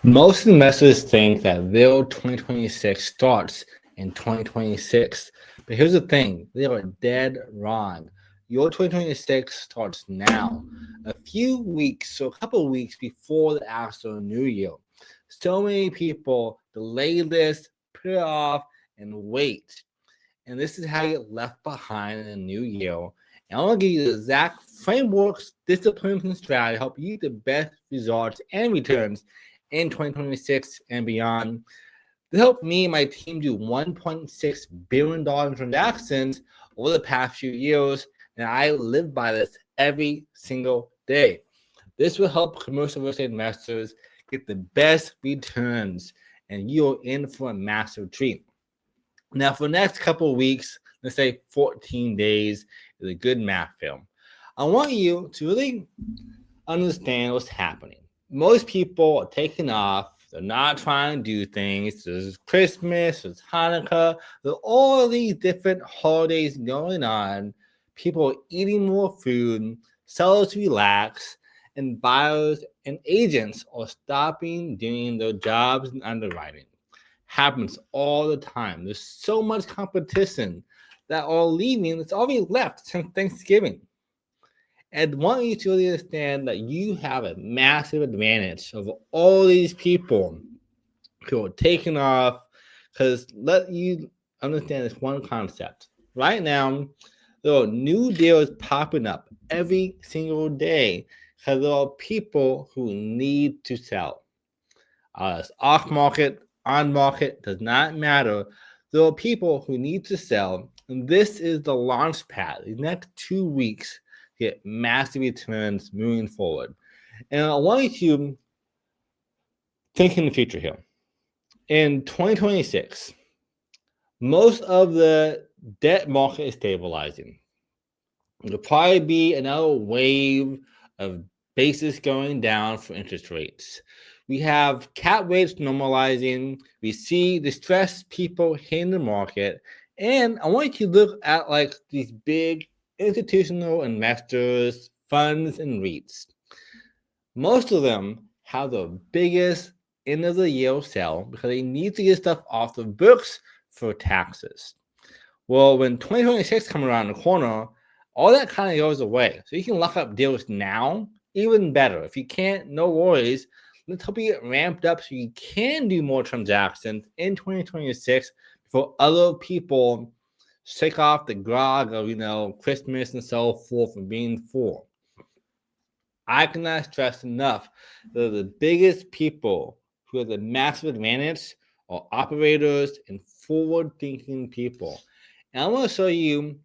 Most investors think that their 2026 starts in 2026. But here's the thing, they are dead wrong. Your 2026 starts now, a few weeks, so a couple of weeks before the actual new year. So many people delay this, put it off, and wait. And this is how you get left behind in the new year. And I'm going to give you the exact frameworks, disciplines, and strategy to help you get the best results and returns in 2026 and beyond. This helped me and my team do $1.6 billion in transactions over the past few years, and I live by this every single day. This will help commercial real estate investors get the best returns, and you're in for a massive treat. Now, for the next couple of weeks, let's say 14 days, is a good math film. I want you to really understand what's happening. Most people are taking off. They're not trying to do things. There's Christmas, there's Hanukkah, there's all these different holidays going on. People are eating more food, sellers relax, and buyers and agents are stopping doing their jobs and underwriting. Happens all the time. There's so much competition that are leaving. It's already left since Thanksgiving. And want you to really understand that you have a massive advantage over all these people who are taking off. Because let you understand this one concept. Right now, there are new deals popping up every single day because there are people who need to sell. It's off market, on market, does not matter. There are people who need to sell, and this is the launch pad. These next 2 weeks get massive returns moving forward. And I want you to think in the future here. In 2026, most of the debt market is stabilizing. There'll probably be another wave of basis going down for interest rates. We have cap rates normalizing. We see distressed people hitting the market. And I want you to look at like these big institutional investors, funds, and REITs. Most of them have the biggest end of the year sale because they need to get stuff off the books for taxes. Well, when 2026 comes around the corner, all that kind of goes away. So you can lock up deals now, even better. If you can't, no worries. Let's help you get ramped up so you can do more transactions in 2026 before other people shake off the grog of, Christmas and so forth and being full. I cannot stress enough that the biggest people who have the massive advantage are operators and forward-thinking people. And I'm going to show you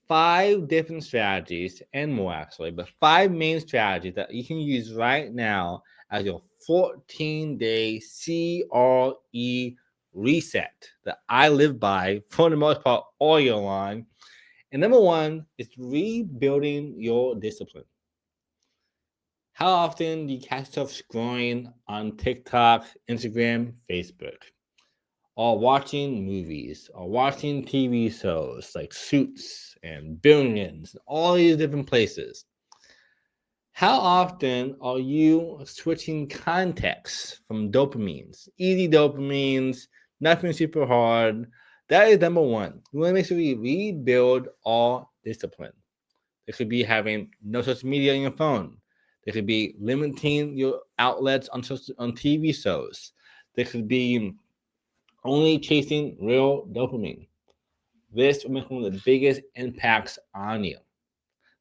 5 different strategies and more actually, but 5 main strategies that you can use right now as your 14-day CRE reset that I live by for the most part all year long. And number 1 is rebuilding your discipline. How often do you catch yourself scrolling on TikTok, Instagram, Facebook, or watching movies, or watching TV shows like Suits and Billions, all these different places? How often are you switching context from dopamines, easy dopamines, nothing super hard? That is number 1. We want to make sure we rebuild our discipline. It could be having no social media on your phone. There could be limiting your outlets on TV shows. There could be only chasing real dopamine. This will make one of the biggest impacts on you.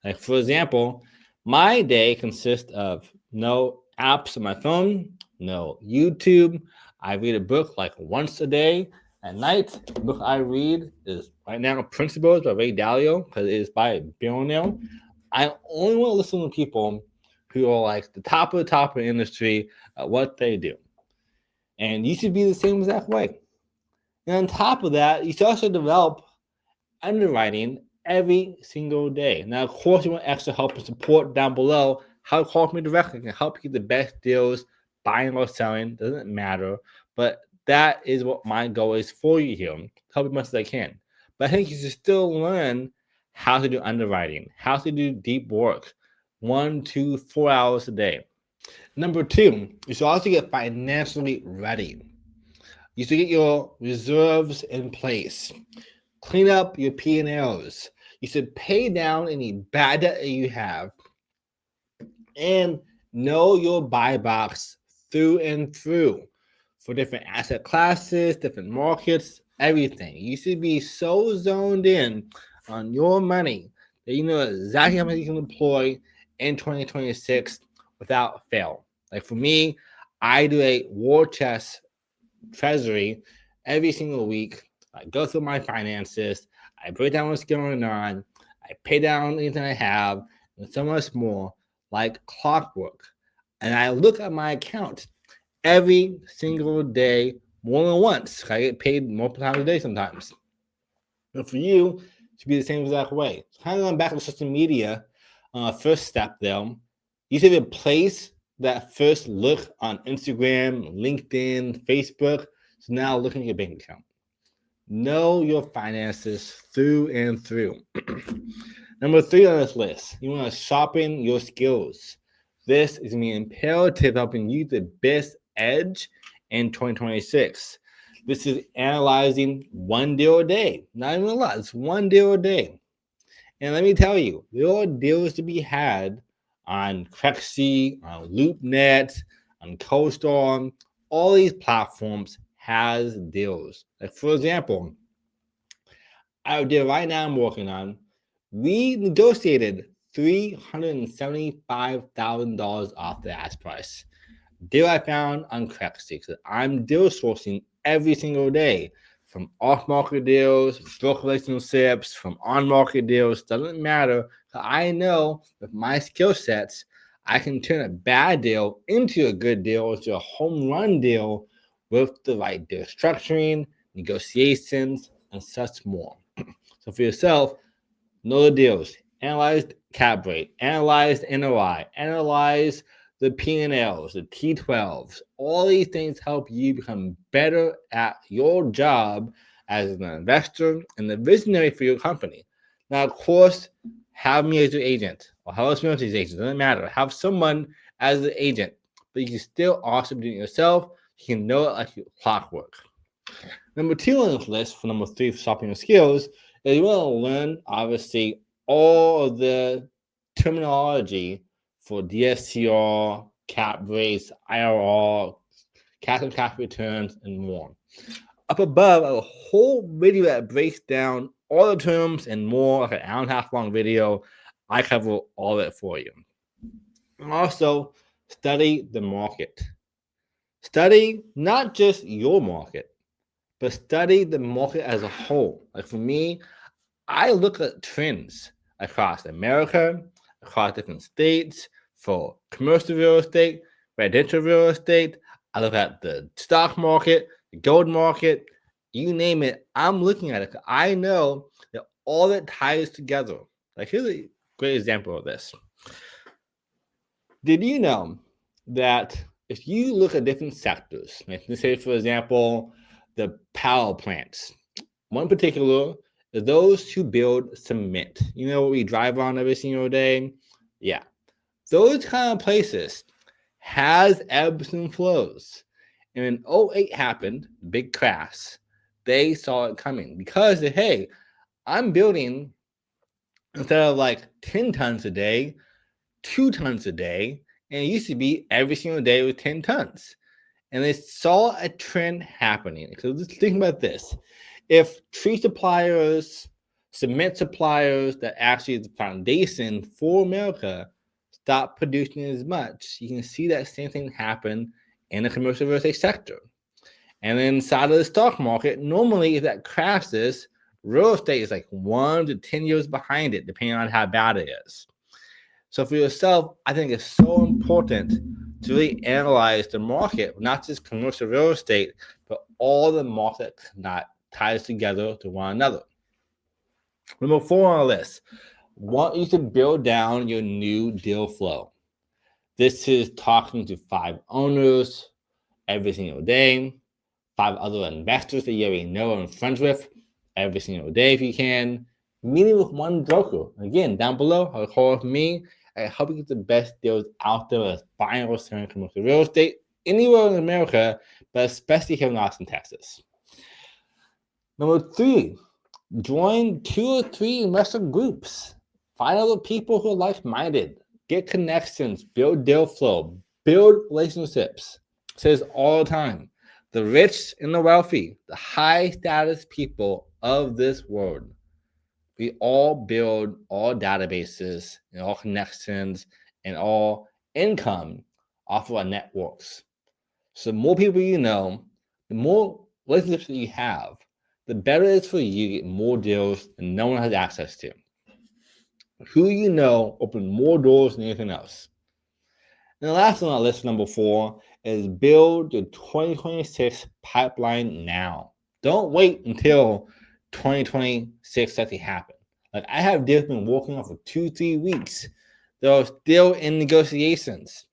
Like, for example, my day consists of no apps on my phone, no YouTube. I read a book like once a day. At night, the book I read is right now Principles by Ray Dalio because it is by Billionaire. I only want to listen to people who are like the top of the industry at what they do. And you should be the same exact way. And on top of that, you should also develop underwriting every single day. Now, of course, you want extra help and support down below. How to call me directly can help you get the best deals, buying or selling, doesn't matter. But that is what my goal is for you here. Help as much as I can. But I think you should still learn how to do underwriting, how to do deep work, 1, 2, 4 hours a day. Number two, you should also get financially ready. You should get your reserves in place. Clean up your P&Ls. You should pay down any bad debt that you have and know your buy box through and through for different asset classes, different markets, everything. You should be so zoned in on your money that you know exactly how much you can deploy in 2026 without fail. Like for me, I do a war chest treasury every single week. I go through my finances, I break down what's going on, I pay down anything I have, and so much more, like clockwork. And I look at my account every single day, more than once. I get paid multiple times a day sometimes. But for you, it should be the same exact way. Kind of going back to social media, first step though, you should replace that first look on Instagram, LinkedIn, Facebook. So now looking at your bank account. Know your finances through and through. Number three on this list, you want to sharpen your skills. This is going to be imperative helping you the best edge in 2026. This is analyzing one deal a day. Not even a lot, it's one deal a day. And let me tell you, there are deals to be had on Crexy, on LoopNet, on CoStar. All these platforms has deals. Like for example, our deal right now I'm working on, we negotiated $375,000 off the ask price. Deal I found on Crexy because I'm deal sourcing every single day from off-market deals, broker relationships, from on-market deals. Doesn't matter. I know with my skill sets, I can turn a bad deal into a good deal, into a home run deal with the right deal structuring, negotiations, and such more. So for yourself, know the deals. Analyze cap rate. Analyze NOI. Analyze the P&Ls, the T12s. All these things help you become better at your job as an investor and the visionary for your company. Now, of course, have me as your agent or have us as your agent. Doesn't matter. Have someone as the agent, but you can still also do it yourself. You can know it like clockwork. Number two on this list for number three for sharpening your skills is you want to learn, obviously, all of the terminology for DSCR, cap rates, IRR, cash on cash returns, and more. Up above, a whole video that breaks down all the terms and more, like an hour and a half long video. I cover all of it for you. And also, study the market. Study not just your market, but study the market as a whole. Like for me, I look at trends across America, across different states for commercial real estate, residential real estate. I look at the stock market, the gold market, you name it. I'm looking at it. I know that all that ties together. Like here's a great example of this. Did you know that if you look at different sectors, like let's say for example, the power plants, one particular is those who build cement. You know what we drive on every single day? Yeah. Those kind of places has ebbs and flows. And when 08 happened, big crash, they saw it coming because, hey, I'm building instead of like 10 tons a day, 2 tons a day, and it used to be every single day with 10 tons. And they saw a trend happening. Because let's think about this. If tree suppliers, cement suppliers that actually is the foundation for America stop producing as much, you can see that same thing happen in the commercial real estate sector. And then inside of the stock market, normally if that crashes, real estate is like 1 to 10 years behind it, depending on how bad it is. So for yourself, I think it's so important to really analyze the market, not just commercial real estate, but all the market that ties together to one another. Number 4 on the list, want you to build down your new deal flow. This is talking to 5 owners every single day, 5 other investors that you already know and friends with every single day if you can. Meeting with one broker. Again, down below, I'll call with me I help you get the best deals out there as buying or selling commercial real estate anywhere in America, but especially here in Austin, Texas. Number 3, join 2 or 3 investor groups. Find other people who are like-minded. Get connections, build deal flow, build relationships. It says all the time, the rich and the wealthy, the high status people of this world, we all build all databases and all connections and all income off of our networks. So the more people you know, the more relationships that you have, the better it is for you to get more deals that no one has access to. Who you know open more doors than anything else. And the last one on our list, number 4, is build your 2026 pipeline now. Don't wait until 2026 actually happen. Like, I have deals been working on for 2-3 weeks. They're still in negotiations.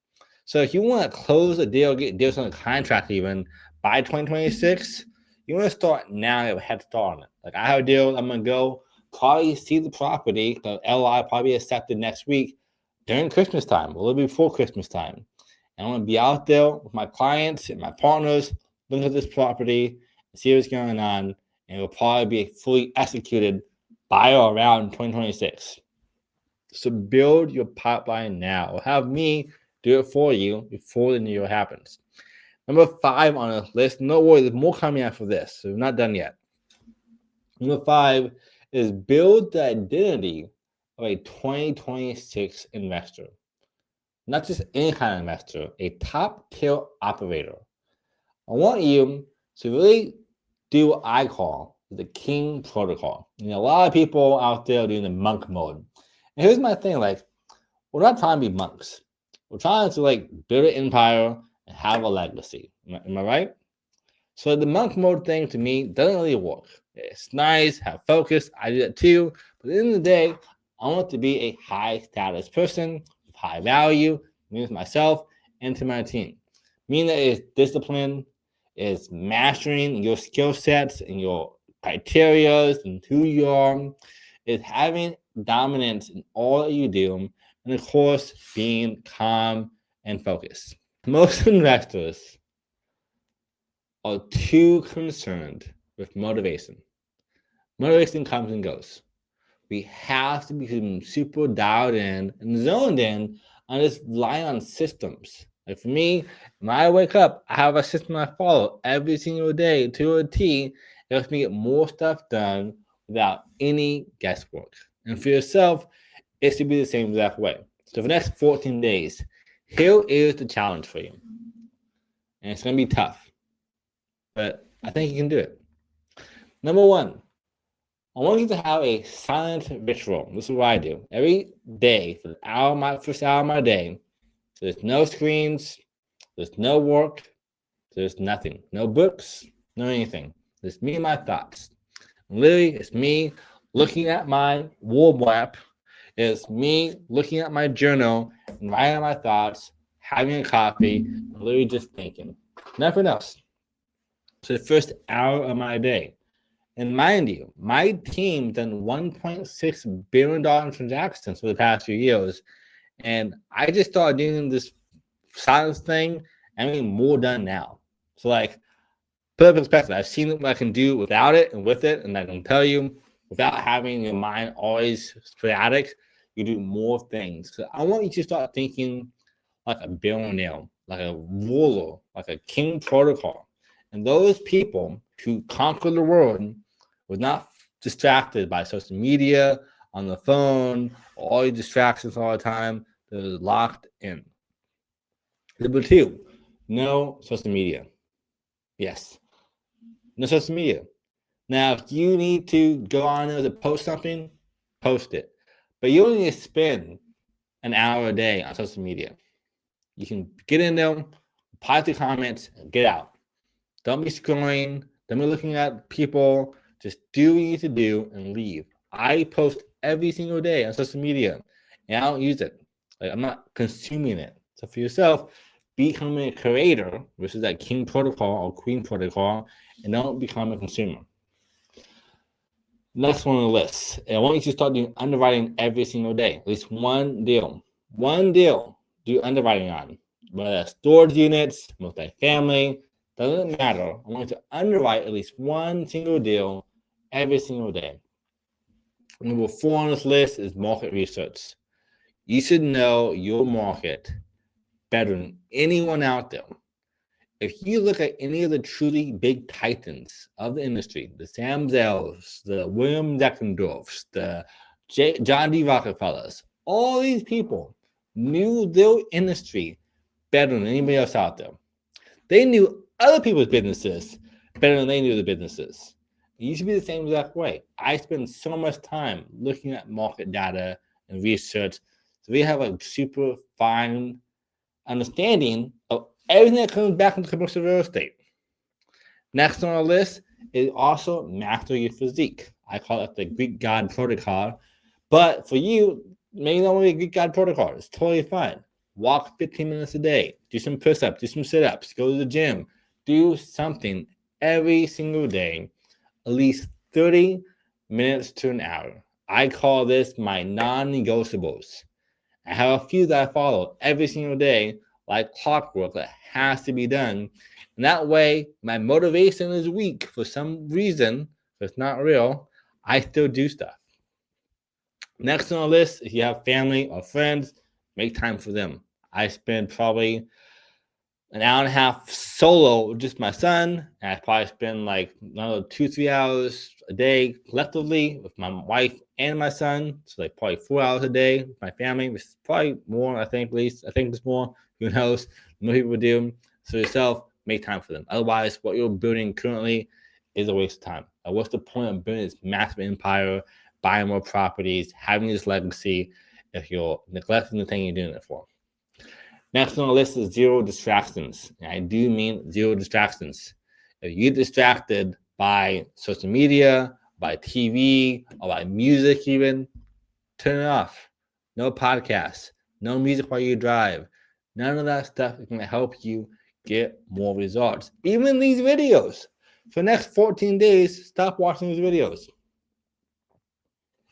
So if you want to close a deal, get deals on a contract even by 2026, you want to start now. You have a head start on it. Like, I have a deal. I'm gonna go probably see the property. The LI probably accepted next week during Christmas time, a little bit before Christmas time. And I'm gonna be out there with my clients and my partners, looking at this property and see what's going on. And it will probably be fully executed by or around 2026. So build your pipeline now, or have me do it for you before the new year happens. Number 5 on the list, no worries, there's more coming after this, so we're not done yet. Number 5 is build the identity of a 2026 investor. Not just any kind of investor, a top-tier operator. I want you to really do what I call the king protocol. You know, a lot of people out there doing the monk mode. And here's my thing, like, we're not trying to be monks. We're trying to, like, build an empire and have a legacy. Am I right? So the monk mode thing, to me, doesn't really work. It's nice, have focus. I do that too. But at the end of the day, I want to be a high-status person with high value, me with myself, and to my team. Meaning that it's discipline, is mastering your skill sets and your criteria and who you are, is having dominance in all that you do, and of course, being calm and focused. Most investors are too concerned with motivation. Motivation comes and goes. We have to become super dialed in and zoned in on just relying on systems. Like for me, when I wake up, I have a system I follow every single day to a T. It helps me get more stuff done without any guesswork. And for yourself, it should be the same exact way. So for the next 14 days, here is the challenge for you. And it's going to be tough, but I think you can do it. Number 1, I want you to have a silent ritual. This is what I do. Every day, for the first hour of my day, there's no screens, there's no work, there's nothing. No books, no anything. It's me and my thoughts. Literally, it's me looking at my wall map. It's me looking at my journal and writing out my thoughts, having a coffee, and literally just thinking. Nothing else. So the first hour of my day. And mind you, my team done $1.6 billion transactions for the past few years. And I just started doing this silence thing. I mean, more done now. So, like, put up in perspective, I've seen what I can do without it and with it. And I can tell you, without having your mind always sporadic, you do more things. So I want you to start thinking like a billionaire, like a ruler, like a king protocol. And those people who conquer the world were not distracted by social media, on the phone, all these distractions all the time. They're locked in. Number 2, no social media. Yes, no social media. Now, if you need to go on there to post something, post it. But you only need to spend an hour a day on social media. You can get in there, reply to comments, and get out. Don't be scrolling. Don't be looking at people. Just do what you need to do and leave. I post every single day on social media, and I don't use it. Like, I'm not consuming it. So for yourself, become a creator versus that king protocol or queen protocol, and don't become a consumer. Next one on the list. And I want you to start doing underwriting every single day, at least one deal. One deal do underwriting on, whether that's storage units, multifamily, doesn't matter. I want to underwrite at least one single deal every single day. Number 4 on this list is market research. You should know your market better than anyone out there. If you look at any of the truly big titans of the industry, the Sam Zells, the William Deckendorfs, the John D. Rockefellers, all these people knew their industry better than anybody else out there. They knew other people's businesses better than they knew the businesses. You should be the same exact way. I spend so much time looking at market data and research, so we have a super fine understanding of everything that comes back into commercial real estate. Next on our list is also master your physique. I call it the Greek God protocol. But for you, maybe not only a Greek God protocol. It's totally fine. Walk 15 minutes a day. Do some push-ups. Do some sit-ups. Go to the gym. Do something every single day, at least 30 minutes to an hour. I call this my non-negotiables. I have a few that I follow every single day, like clockwork, that has to be done. And that way, my motivation is weak for some reason, if it's not real, I still do stuff. Next on the list, if you have family or friends, make time for them. I spend probably an hour and a half solo with just my son, and I probably spend like another 2-3 hours a day collectively with my wife and my son. So like probably 4 hours a day with my family, which is probably more, I think, at least. I think it's more. Who knows? Most people do. So yourself, make time for them. Otherwise, what you're building currently is a waste of time. What's the point of building this massive empire, buying more properties, having this legacy, if you're neglecting the thing you're doing it for? Next on the list is zero distractions. And I do mean zero distractions. If you get distracted by social media, by TV, or by music even, turn it off. No podcasts, no music while you drive. None of that stuff is going to help you get more results. Even these videos. For the next 14 days, stop watching these videos.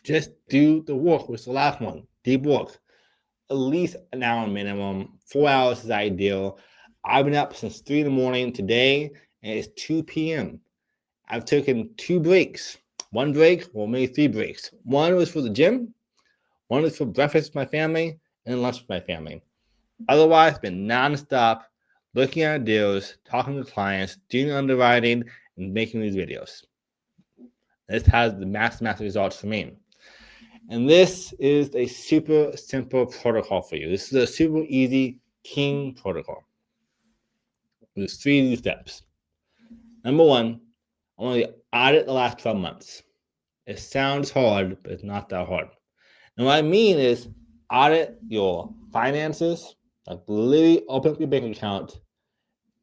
Just do the work, which is the last one, deep work. At least an hour minimum. 4 hours is ideal. I've been up since 3 in the morning today, and it's 2 p.m. I've taken 2 breaks. One break, well, maybe 3 breaks. One was for the gym, one was for breakfast with my family, and lunch with my family. Otherwise, it's been nonstop looking at deals, talking to clients, doing underwriting, and making these videos. This has the massive results for me. And this is a super simple protocol for you. This is a super easy king protocol. There's 3 easy steps. Number 1, I want to audit the last 12 months. It sounds hard, but it's not that hard. And what I mean is audit your finances, like literally open up your bank account,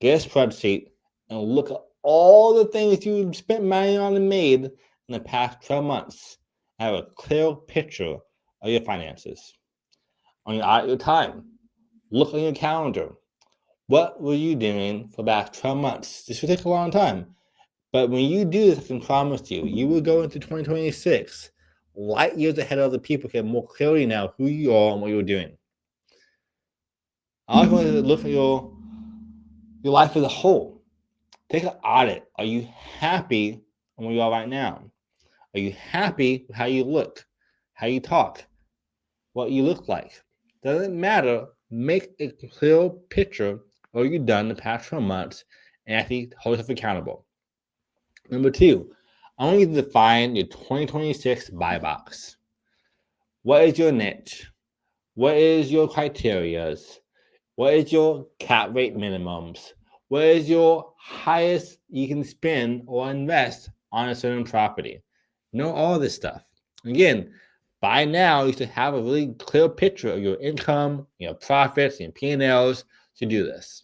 get a spreadsheet, and look at all the things you spent money on and made in the past 12 months. Have a clear picture of your finances. On your time, look on your calendar. What were you doing for the past 12 months? This will take a long time. But when you do this, I can promise you, you will go into 2026 light years ahead of other people, get more clarity now who you are and what you're doing. I also want to look at your life as a whole. Take an audit. Are you happy on where you are right now? Are you happy with how you look, how you talk, what you look like? Doesn't matter. Make a clear picture of what you've done in the past 12 months and actually hold yourself accountable. Number 2, I want you to define your 2026 buy box. What is your niche? What is your criterias? What is your cap rate minimums? What is your highest you can spend or invest on a certain property? Know all this stuff. Again, by now you should have a really clear picture of your income, your profits, your P&Ls to do this.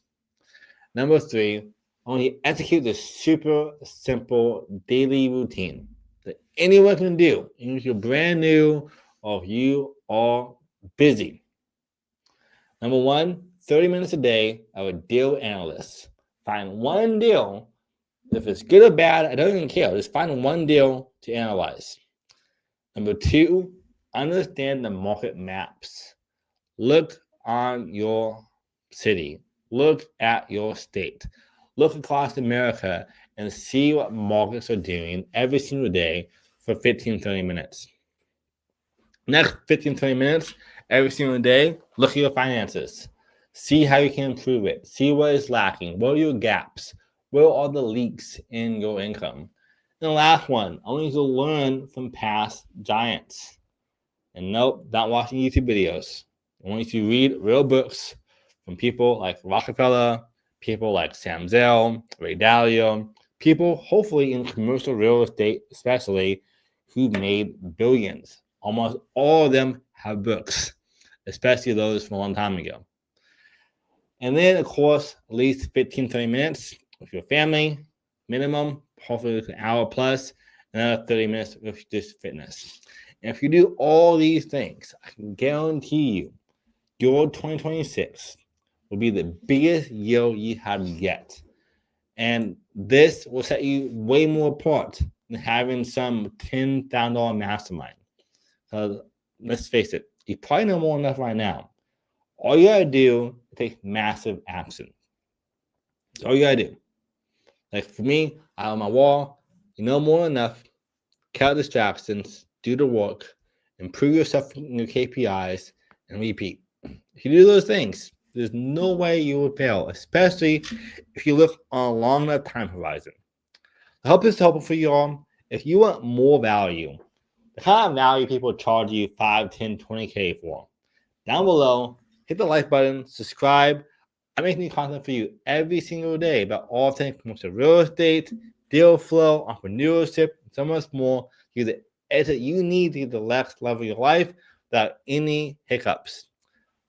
Number 3, I want you to execute this super simple daily routine that anyone can do, even if you're brand new or if you are busy. Number 1, 30 minutes a day of a deal analyst. Find one deal. If it's good or bad, I don't even care. Just find one deal to analyze. Number 2, understand the market maps. Look on your city. Look at your state. Look across America and see what markets are doing every single day for 15, 30 minutes. Next 15, 20 minutes, every single day, look at your finances. See how you can improve it. See what is lacking. What are your gaps? Where are the leaks in your income? And the last one, I want you to learn from past giants. And nope, not watching YouTube videos. I want you to read real books from people like Rockefeller, people like Sam Zell, Ray Dalio, people hopefully in commercial real estate, especially, who made billions. Almost all of them have books, especially those from a long time ago. And then, of course, at least 15, 20 minutes with your family, minimum, hopefully an hour plus, another 30 minutes with just fitness. And if you do all these things, I can guarantee you your 2026 will be the biggest year you have yet. And this will set you way more apart than having some $10,000 mastermind. Because let's face it, you probably know more than enough right now. All you gotta do is take massive action. That's all you gotta do. Like for me, out on my wall, you know more than enough. Cut distractions, do the work, improve yourself in your KPIs, and repeat. If you do those things, there's no way you will fail, especially if you look on a longer time horizon. I hope this is helpful for you all. If you want more value, the kind of value people charge you 5, 10, 20K for, down below, hit the like button, subscribe. I make new content for you every single day about all things commercial real estate, deal flow, entrepreneurship, and so much more. You the edit you need to get the next level of your life without any hiccups.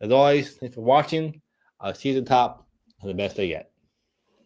As always, thanks for watching. I'll see you at the top. Have the best day yet.